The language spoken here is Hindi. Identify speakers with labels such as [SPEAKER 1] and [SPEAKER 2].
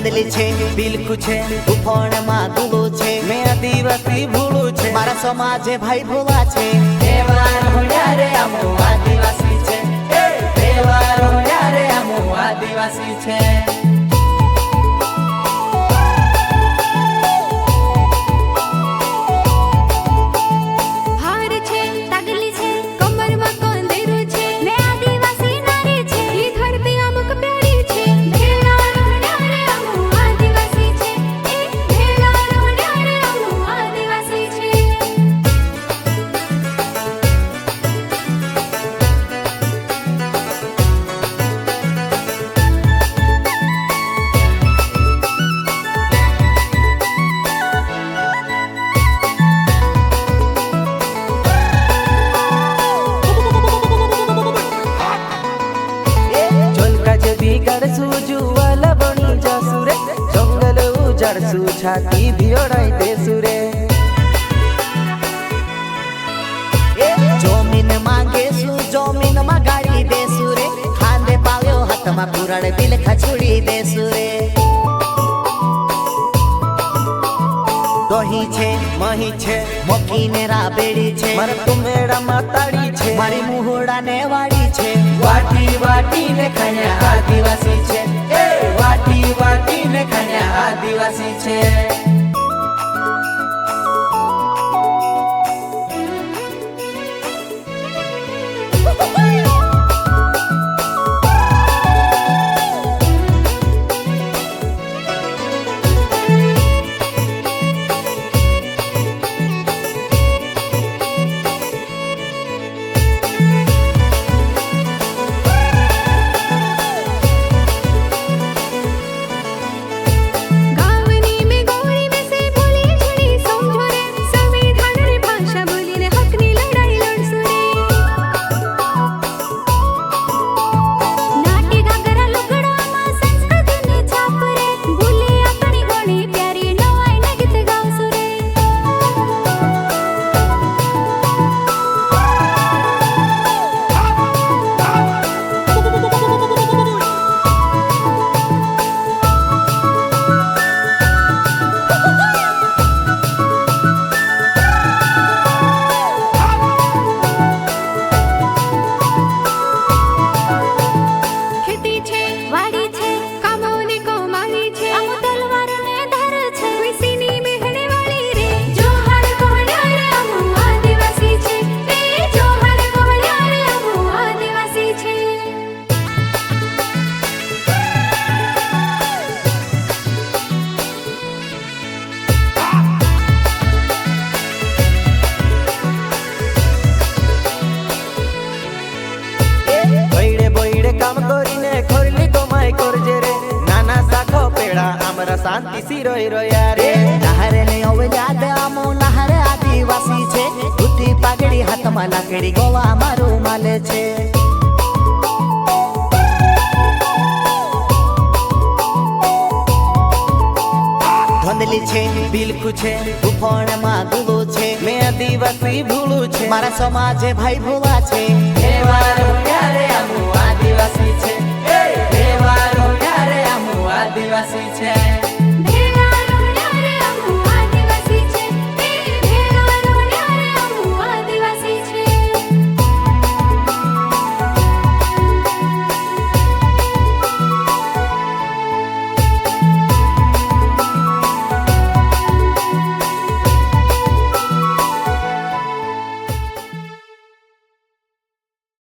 [SPEAKER 1] ધોંધલી છે બિલકુ છે ઉફોણમાં ગુલો છે મેં આદિવાસી ભૂલું છે મારા સમાજે ભાઈ ભોલા છે તહેવાર હોડ્યા રે આમો આદિવાસી છે તહેવાર હોડ્યા રે આમો આદિવાસી છે छाती भिड़ाई देसु रे जमीन मांगे सु जमीन मा गाड़ी देसु रे खांदे पाव्यो हाथ मा पुराड़े बिल खछुड़ी देसु रे दही छे मही छे मकीने राबेड़ी छे मारे तुमेड़ा माताड़ी छे मारी मुहोड़ा ने वाड़ी छे वाटी वाटी ने खाया आदिवासी छे वाटी वाटी ने खाया आदिवासी छे शांति सी रोई रोया रे नहरे ने ओवे याद आमो नहरे आदिवासी छे धोती पागड़ी हाथ में लाकड़ी गोवा मारू माले छे धोंधली छे बिलकु छे उफोणमां गुलो छे मैं आदिवासी भूलू छे मारा समाजे भाई भोला छे तहेवार होड्या रे आमो आदिवासी छे तहेवार होड्या रे आमो आदिवासी छे।